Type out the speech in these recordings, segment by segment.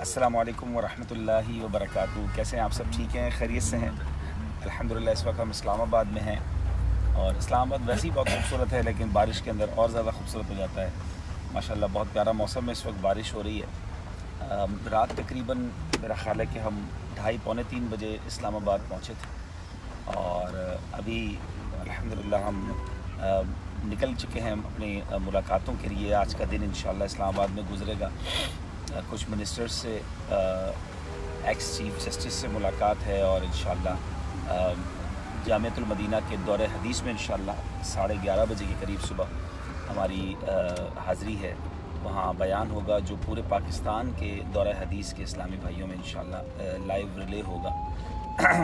السلام علیکم ورحمۃ اللہ وبرکاتہ۔ کیسے ہیں آپ؟ سب ٹھیک ہیں، خیریت سے ہیں؟ الحمدللہ اس وقت ہم اسلام آباد میں ہیں، اور اسلام آباد ویسے ہی بہت خوبصورت ہے، لیکن بارش کے اندر اور زیادہ خوبصورت ہو جاتا ہے۔ ماشاءاللہ بہت پیارا موسم ہے، اس وقت بارش ہو رہی ہے۔ رات تقریباً میرا خیال ہے کہ ہم 2:30 پونے 3 بجے اسلام آباد پہنچے تھے، اور ابھی الحمدللہ ہم نکل چکے ہیں اپنی ملاقاتوں کے لیے۔ آج کا دن انشاءاللہ اسلام آباد میں گزرے گا۔ کچھ منسٹرز سے، ایکس چیف جسٹس سے ملاقات ہے، اور انشاءاللہ جامعۃ المدینہ کے دورہ حدیث میں انشاءاللہ 11:30 بجے کے قریب صبح ہماری حاضری ہے۔ وہاں بیان ہوگا جو پورے پاکستان کے دورہ حدیث کے اسلامی بھائیوں میں انشاءاللہ لائیو ریلے ہوگا۔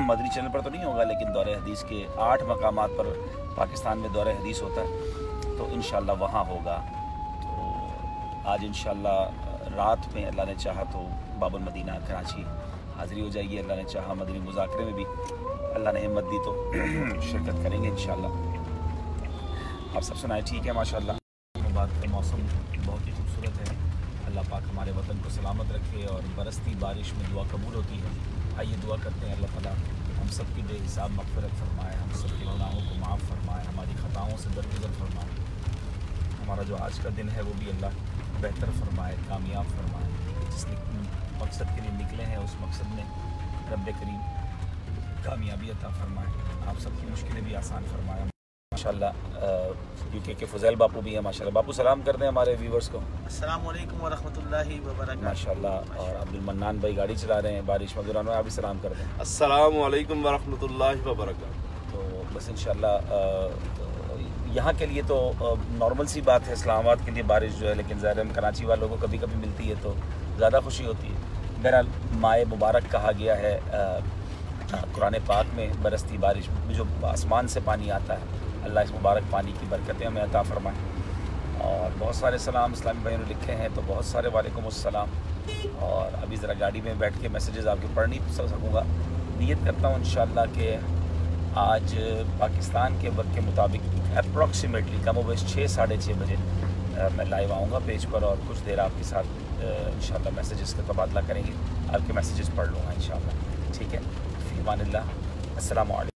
مدنی چینل پر تو نہیں ہوگا، لیکن دورہ حدیث کے 8 مقامات پر پاکستان میں دورہ حدیث ہوتا ہے، تو انشاءاللہ وہاں ہوگا۔ تو آج انشاءاللہ رات میں اللہ نے چاہا تو باب المدینہ کراچی حاضری ہو جائے گی۔ اللہ نے چاہا مدنی مذاکرے میں بھی اللہ نے ہمت دی تو شرکت کریں گے انشاءاللہ۔ آپ سب سنائیں ٹھیک ہے؟ ماشاءاللہ آباد کا موسم بہت ہی خوبصورت ہے۔ اللہ پاک ہمارے وطن کو سلامت رکھے، اور برستی بارش میں دعا قبول ہوتی ہے۔ آئیے دعا کرتے ہیں، اللہ تعالیٰ ہم سب کی بے حساب مغفرت فرمائے، ہم سب کے گناہوں کو معاف فرمائے، ہماری خطاؤں سے درگزر فرمائے۔ ہمارا جو آج کا دن ہے وہ بھی اللہ بہتر فرمائے، کامیاب فرمائے۔ جس مقصد کے لیے نکلے ہیں اس مقصد میں رب کریم کامیابی عطا فرمائے، آپ سب کی مشکلیں بھی آسان فرمائے ماشاءاللہ۔ یو کے فضیل باپو بھی ہیں ماشاءاللہ۔ باپو سلام کر دیں ہمارے ویورز کو۔ السلام علیکم ورحمۃ اللہ وبرکاتہ ماشاءاللہ۔ اور عبد المنان بھائی گاڑی چلا رہے ہیں بارش میں، دوران آپ بھی سلام کر دیں۔ السلام علیکم ورحمۃ اللہ وبرکاتہ۔ تو بس انشاءاللہ یہاں کے لیے تو نارمل سی بات ہے، اسلام آباد کے لیے بارش جو ہے، لیکن ظاہر ہے کراچی والوں کو کبھی کبھی ملتی ہے تو زیادہ خوشی ہوتی ہے۔ بہرحال مائے مبارک کہا گیا ہے قرآن پاک میں، برستی بارش جو آسمان سے پانی آتا ہے، اللہ اس مبارک پانی کی برکتیں ہمیں عطا فرمائیں۔ اور بہت سارے سلام اسلامی بھائیوں نے لکھے ہیں، تو بہت سارے وعلیکم السلام۔ اور ابھی ذرا گاڑی میں بیٹھ کے میسیجز آپ کے پڑھ نہیں سکوں گا۔ نیت کرتا ہوں انشاءاللہ کہ آج پاکستان کے وقت کے مطابق اپروکسیمیٹلی کم و بیش 6 ساڑھے 6 بجے میں لائیو آؤں گا پیج پر، اور کچھ دیر آپ کے ساتھ انشاءاللہ میسیجز کا تبادلہ کریں گے۔ آپ کے میسیجز پڑھ لوں گا انشاءاللہ، ٹھیک ہے؟ فی امان اللہ، السلام علیکم۔